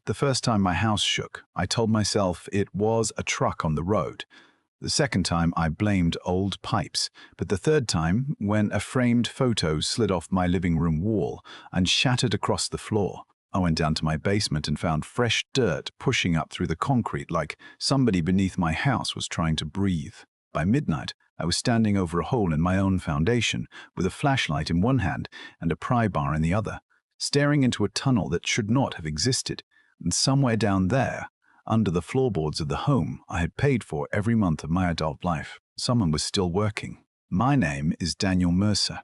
The first time my house shook, I told myself it was a truck on the road. The second time, I blamed old pipes. But the third time, when a framed photo slid off my living room wall and shattered across the floor, I went down to my basement and found fresh dirt pushing up through the concrete like somebody beneath my house was trying to breathe. By midnight, I was standing over a hole in my own foundation with a flashlight in one hand and a pry bar in the other, staring into a tunnel that should not have existed. And somewhere down there, under the floorboards of the home I had paid for every month of my adult life, someone was still working. My name is Daniel Mercer,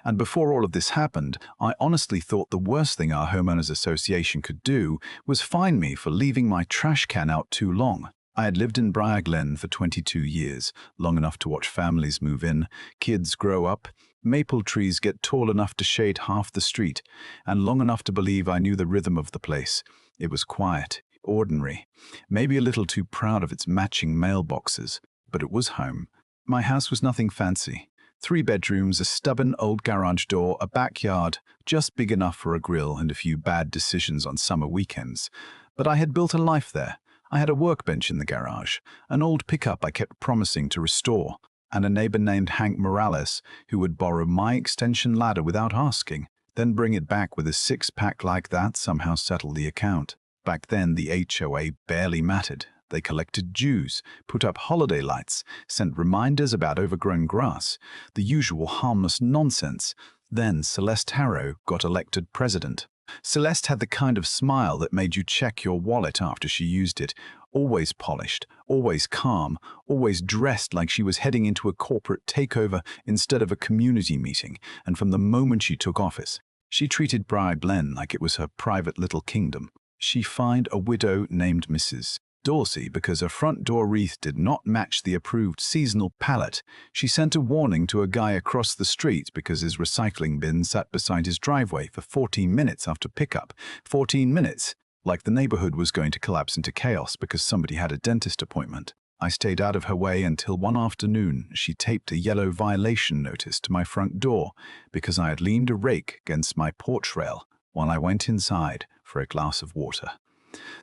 and before all of this happened, I honestly thought the worst thing our homeowners association could do was fine me for leaving my trash can out too long. I had lived in Briar Glen for 22 years, long enough to watch families move in, kids grow up, maple trees get tall enough to shade half the street, and long enough to believe I knew the rhythm of the place. It was quiet, ordinary, maybe a little too proud of its matching mailboxes, but it was home. My house was nothing fancy. 3 bedrooms, a stubborn old garage door, a backyard, just big enough for a grill and a few bad decisions on summer weekends. But I had built a life there. I had a workbench in the garage, an old pickup I kept promising to restore, and a neighbor named Hank Morales who would borrow my extension ladder without asking, then bring it back with a 6-pack like that, somehow settle the account. Back then, the HOA barely mattered. They collected dues, put up holiday lights, sent reminders about overgrown grass, the usual harmless nonsense. Then Celeste Harrow got elected president. Celeste had the kind of smile that made you check your wallet after she used it, always polished, always calm, always dressed like she was heading into a corporate takeover instead of a community meeting, and from the moment she took office, she treated Briar Glen like it was her private little kingdom. She fined a widow named Mrs. Dorsey because her front door wreath did not match the approved seasonal palette. She sent a warning to a guy across the street because his recycling bin sat beside his driveway for 14 minutes after pickup. 14 minutes, like the neighborhood was going to collapse into chaos because somebody had a dentist appointment. I stayed out of her way until one afternoon she taped a yellow violation notice to my front door because I had leaned a rake against my porch rail while I went inside for a glass of water.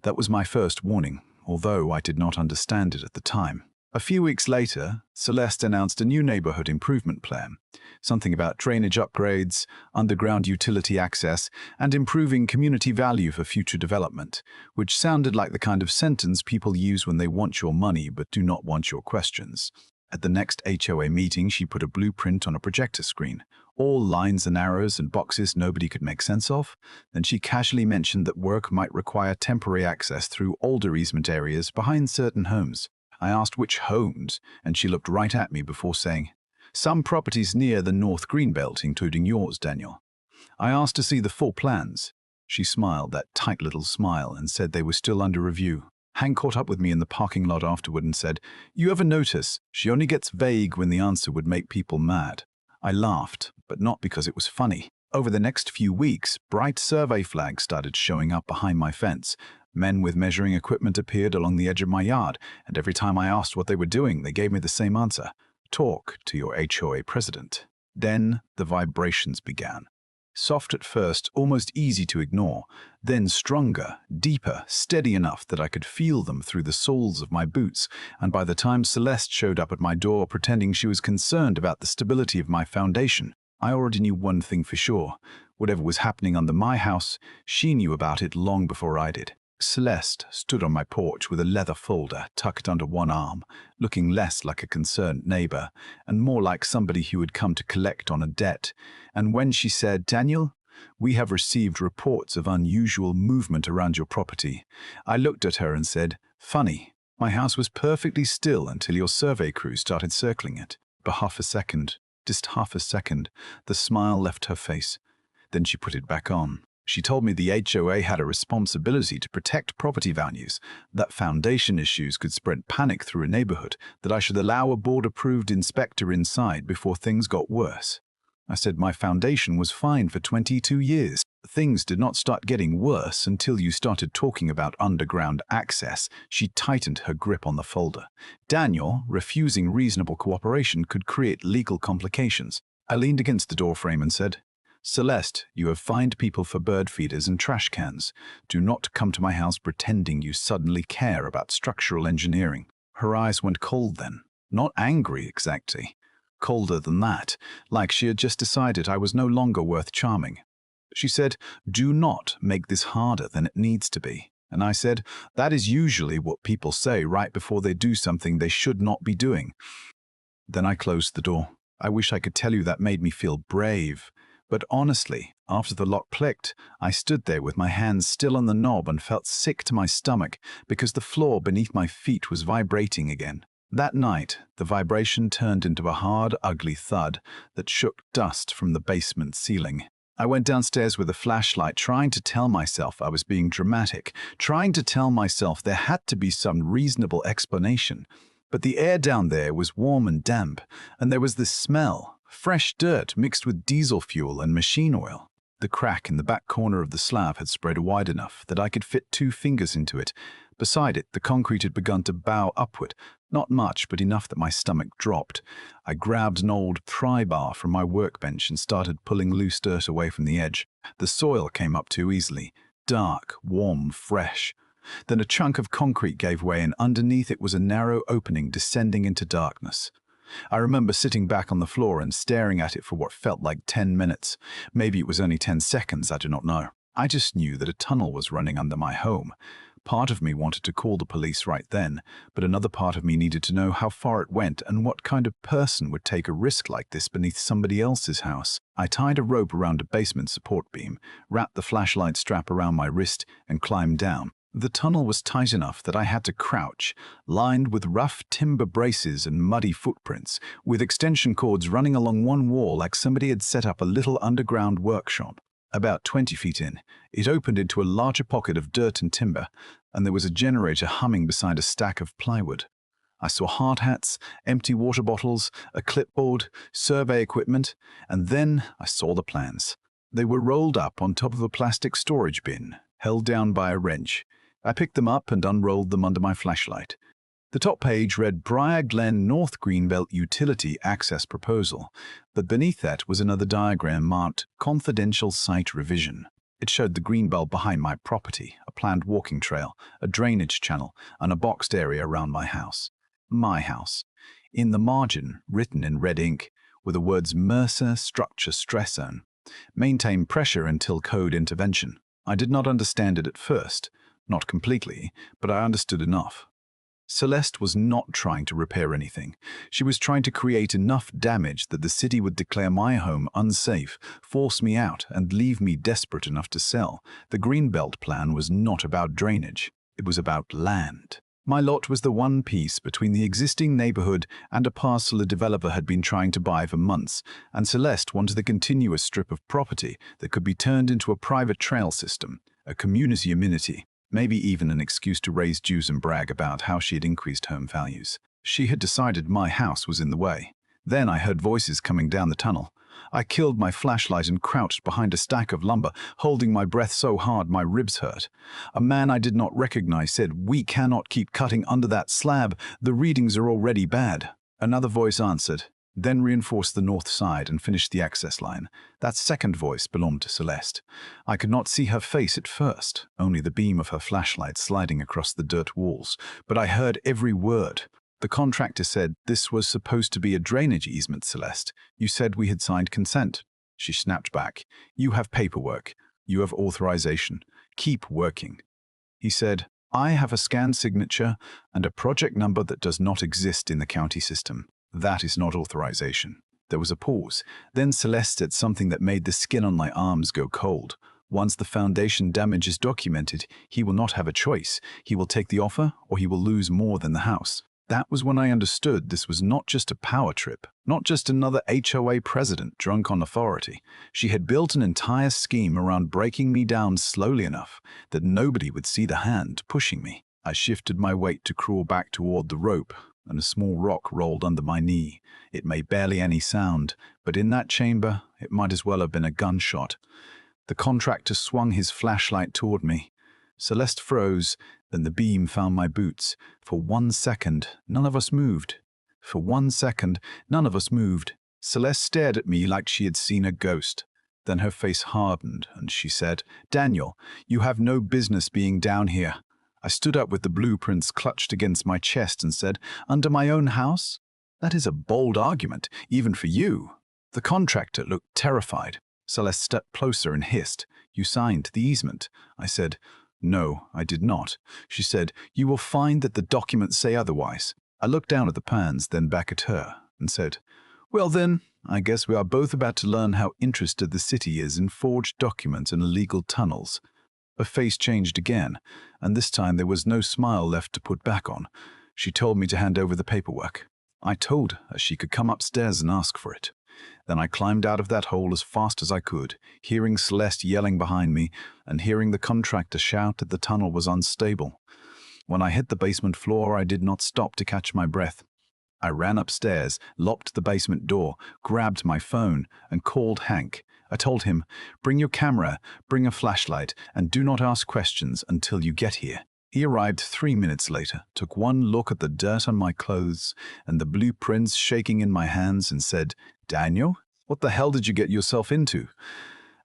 That was my first warning, although I did not understand it at the time. A few weeks later, Celeste announced a new neighborhood improvement plan, something about drainage upgrades, underground utility access, and improving community value for future development, which sounded like the kind of sentence people use when they want your money but do not want your questions. At the next HOA meeting, she put a blueprint on a projector screen, all lines and arrows and boxes nobody could make sense of. Then she casually mentioned that work might require temporary access through older easement areas behind certain homes. I asked which homes, and she looked right at me before saying, "Some properties near the North Greenbelt, including yours, Daniel." I asked to see the full plans. She smiled, that tight little smile, and said they were still under review. Hank caught up with me in the parking lot afterward and said, "You ever notice she only gets vague when the answer would make people mad?" I laughed, but not because it was funny. Over the next few weeks, bright survey flags started showing up behind my fence. Men with measuring equipment appeared along the edge of my yard, and every time I asked what they were doing, they gave me the same answer: "Talk to your HOA president." Then the vibrations began. Soft at first, almost easy to ignore, then stronger, deeper, steady enough that I could feel them through the soles of my boots, and by the time Celeste showed up at my door pretending she was concerned about the stability of my foundation, I already knew one thing for sure. Whatever was happening under my house, she knew about it long before I did. Celeste stood on my porch with a leather folder tucked under one arm, looking less like a concerned neighbor and more like somebody who had come to collect on a debt. And when she said, "Daniel, we have received reports of unusual movement around your property," I looked at her and said, "Funny, my house was perfectly still until your survey crew started circling it." For half a second, just half a second, the smile left her face. Then she put it back on. She told me the HOA had a responsibility to protect property values, that foundation issues could spread panic through a neighborhood, that I should allow a board-approved inspector inside before things got worse. I said my foundation was fine for 22 years. Things did not start getting worse until you started talking about underground access. She tightened her grip on the folder. "Daniel, refusing reasonable cooperation could create legal complications." I leaned against the doorframe and said, Celeste, you have fined people for bird feeders and trash cans. Do not come to my house pretending you suddenly care about structural engineering. Her eyes went cold then. Not angry exactly. Colder than that, like she had just decided I was no longer worth charming. She said, "Do not make this harder than it needs to be." And I said, "That is usually what people say right before they do something they should not be doing." Then I closed the door. I wish I could tell you that made me feel brave. But honestly, after the lock clicked, I stood there with my hands still on the knob and felt sick to my stomach because the floor beneath my feet was vibrating again. That night, the vibration turned into a hard, ugly thud that shook dust from the basement ceiling. I went downstairs with a flashlight, trying to tell myself I was being dramatic, trying to tell myself there had to be some reasonable explanation. But the air down there was warm and damp, and there was this smell, fresh dirt mixed with diesel fuel and machine oil. The crack in the back corner of the slab had spread wide enough that I could fit 2 fingers into it. Beside it, the concrete had begun to bow upward, not much, but enough that my stomach dropped. I grabbed an old pry bar from my workbench and started pulling loose dirt away from the edge. The soil came up too easily, dark, warm, fresh. Then a chunk of concrete gave way, and underneath it was a narrow opening descending into darkness. I remember sitting back on the floor and staring at it for what felt like 10 minutes. Maybe it was only 10 seconds, I do not know. I just knew that a tunnel was running under my home. Part of me wanted to call the police right then, but another part of me needed to know how far it went and what kind of person would take a risk like this beneath somebody else's house. I tied a rope around a basement support beam, wrapped the flashlight strap around my wrist, and climbed down. The tunnel was tight enough that I had to crouch, lined with rough timber braces and muddy footprints, with extension cords running along one wall like somebody had set up a little underground workshop. About 20 feet in, it opened into a larger pocket of dirt and timber, and there was a generator humming beside a stack of plywood. I saw hard hats, empty water bottles, a clipboard, survey equipment, and then I saw the plans. They were rolled up on top of a plastic storage bin, held down by a wrench. I picked them up and unrolled them under my flashlight. The top page read Briar Glen North Greenbelt Utility Access Proposal, but beneath that was another diagram marked Confidential Site Revision. It showed the greenbelt behind my property, a planned walking trail, a drainage channel, and a boxed area around my house. My house. In the margin, written in red ink, were the words Mercer Structure Stress Zone. Maintain pressure until code intervention. I did not understand it at first. Not completely, but I understood enough. Celeste was not trying to repair anything. She was trying to create enough damage that the city would declare my home unsafe, force me out, and leave me desperate enough to sell. The Greenbelt plan was not about drainage. It was about land. My lot was the one piece between the existing neighborhood and a parcel a developer had been trying to buy for months, and Celeste wanted a continuous strip of property that could be turned into a private trail system, a community amenity. Maybe even an excuse to raise Jews and brag about how she had increased home values. She had decided my house was in the way. Then I heard voices coming down the tunnel. I killed my flashlight and crouched behind a stack of lumber, holding my breath so hard my ribs hurt. A man I did not recognize said, "We cannot keep cutting under that slab. The readings are already bad." Another voice answered, then reinforced the north side and finished the access line. That second voice belonged to Celeste. I could not see her face at first, only the beam of her flashlight sliding across the dirt walls, but I heard every word. The contractor said, "This was supposed to be a drainage easement, Celeste. You said we had signed consent." She snapped back, "You have paperwork. You have authorization. Keep working." He said, "I have a scanned signature and a project number that does not exist in the county system. That is not authorization." There was a pause. Then Celeste said something that made the skin on my arms go cold. "Once the foundation damage is documented, he will not have a choice. He will take the offer or he will lose more than the house." That was when I understood this was not just a power trip, not just another HOA president drunk on authority. She had built an entire scheme around breaking me down slowly enough that nobody would see the hand pushing me. I shifted my weight to crawl back toward the rope, and a small rock rolled under my knee. It made barely any sound, but in that chamber, it might as well have been a gunshot. The contractor swung his flashlight toward me. Celeste froze, then the beam found my boots. For 1 second, none of us moved. For 1 second, none of us moved. Celeste stared at me like she had seen a ghost. Then her face hardened, and she said, "Daniel, you have no business being down here." I stood up with the blueprints clutched against my chest and said, "Under my own house? That is a bold argument, even for you." The contractor looked terrified. Celeste stepped closer and hissed, "You signed the easement." I said, "No, I did not." She said, "You will find that the documents say otherwise." I looked down at the plans, then back at her, and said, "Well then, I guess we are both about to learn how interested the city is in forged documents and illegal tunnels." Her face changed again, and this time there was no smile left to put back on. She told me to hand over the paperwork. I told her she could come upstairs and ask for it. Then I climbed out of that hole as fast as I could, hearing Celeste yelling behind me and hearing the contractor shout that the tunnel was unstable. When I hit the basement floor, I did not stop to catch my breath. I ran upstairs, locked the basement door, grabbed my phone, and called Hank. I told him, "Bring your camera, bring a flashlight, and do not ask questions until you get here." He arrived 3 minutes later, took one look at the dirt on my clothes and the blueprints shaking in my hands and said, "Daniel, what the hell did you get yourself into?"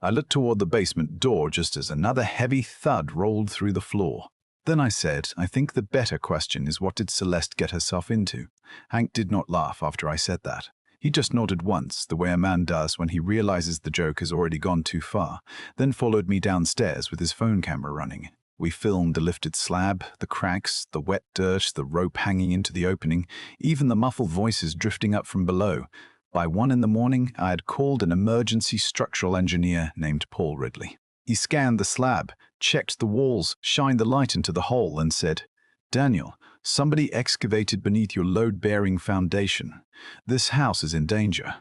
I looked toward the basement door just as another heavy thud rolled through the floor. Then I said, "I think the better question is, what did Celeste get herself into?" Hank did not laugh after I said that. He just nodded once, the way a man does when he realizes the joke has already gone too far, then followed me downstairs with his phone camera running. We filmed the lifted slab, the cracks, the wet dirt, the rope hanging into the opening, even the muffled voices drifting up from below. By 1 in the morning, I had called an emergency structural engineer named Paul Ridley. He scanned the slab, checked the walls, shined the light into the hole, and said, "Daniel, somebody excavated beneath your load-bearing foundation. This house is in danger."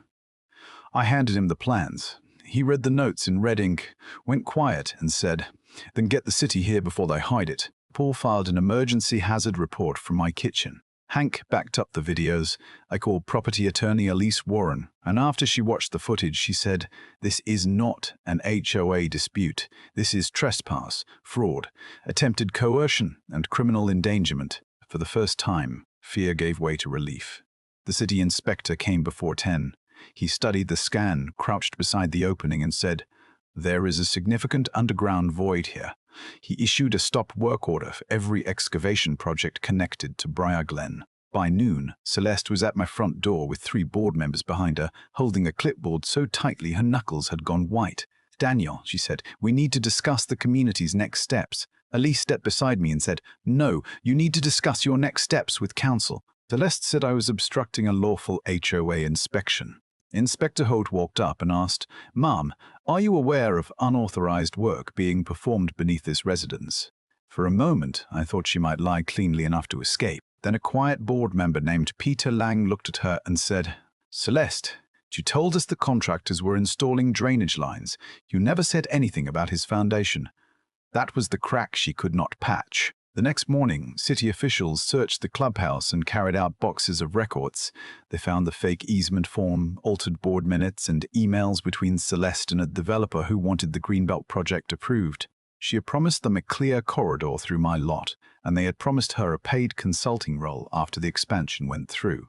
I handed him the plans. He read the notes in red ink, went quiet, and said, "Then get the city here before they hide it." Paul filed an emergency hazard report from my kitchen. Hank backed up the videos. I called property attorney Elise Warren, and after she watched the footage, she said, "This is not an HOA dispute. This is trespass, fraud, attempted coercion, and criminal endangerment." For the first time, fear gave way to relief. The city inspector came before 10. He studied the scan, crouched beside the opening, and said, "There is a significant underground void here." He issued a stop work order for every excavation project connected to Briar Glen. By noon, Celeste was at my front door with 3 board members behind her, holding a clipboard so tightly her knuckles had gone white. "Daniel," she said, "we need to discuss the community's next steps." Elise stepped beside me and said, "No, you need to discuss your next steps with council." Celeste said I was obstructing a lawful HOA inspection. Inspector Holt walked up and asked, "Ma'am, are you aware of unauthorized work being performed beneath this residence?" For a moment, I thought she might lie cleanly enough to escape. Then a quiet board member named Peter Lang looked at her and said, "Celeste, you told us the contractors were installing drainage lines. You never said anything about his foundation." That was the crack she could not patch. The next morning, city officials searched the clubhouse and carried out boxes of records. They found the fake easement form, altered board minutes, and emails between Celeste and a developer who wanted the Greenbelt project approved. She had promised them a clear corridor through my lot, and they had promised her a paid consulting role after the expansion went through.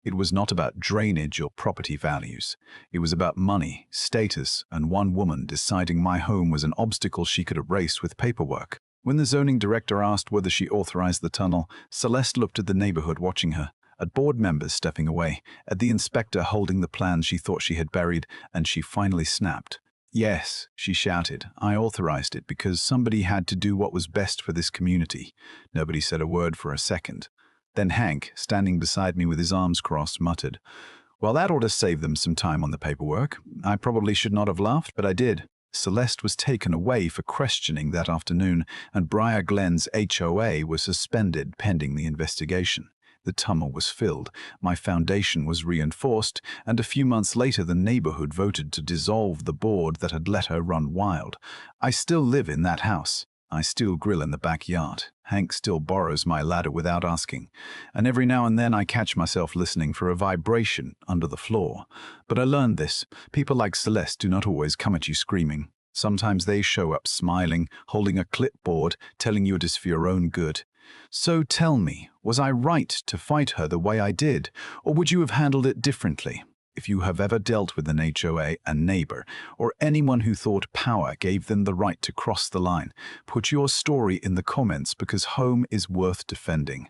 It was not about drainage or property values. It was about money, status, and one woman deciding my home was an obstacle she could erase with paperwork. When the zoning director asked whether she authorized the tunnel, Celeste looked at the neighborhood watching her, at board members stepping away, at the inspector holding the plans she thought she had buried, and she finally snapped. "Yes," she shouted, "I authorized it because somebody had to do what was best for this community." Nobody said a word for a second. Then Hank, standing beside me with his arms crossed, muttered, "Well, that ought to save them some time on the paperwork. I probably should not have laughed, but I did." Celeste was taken away for questioning that afternoon, and Briar Glen's HOA was suspended pending the investigation. The tunnel was filled, my foundation was reinforced, and a few months later the neighborhood voted to dissolve the board that had let her run wild. I still live in that house. I still grill in the backyard. Hank still borrows my ladder without asking, and every now and then I catch myself listening for a vibration under the floor. But I learned this. People like Celeste do not always come at you screaming. Sometimes they show up smiling, holding a clipboard, telling you it is for your own good. So tell me, was I right to fight her the way I did, or would you have handled it differently? If you have ever dealt with an HOA, a neighbor, or anyone who thought power gave them the right to cross the line, put your story in the comments because home is worth defending.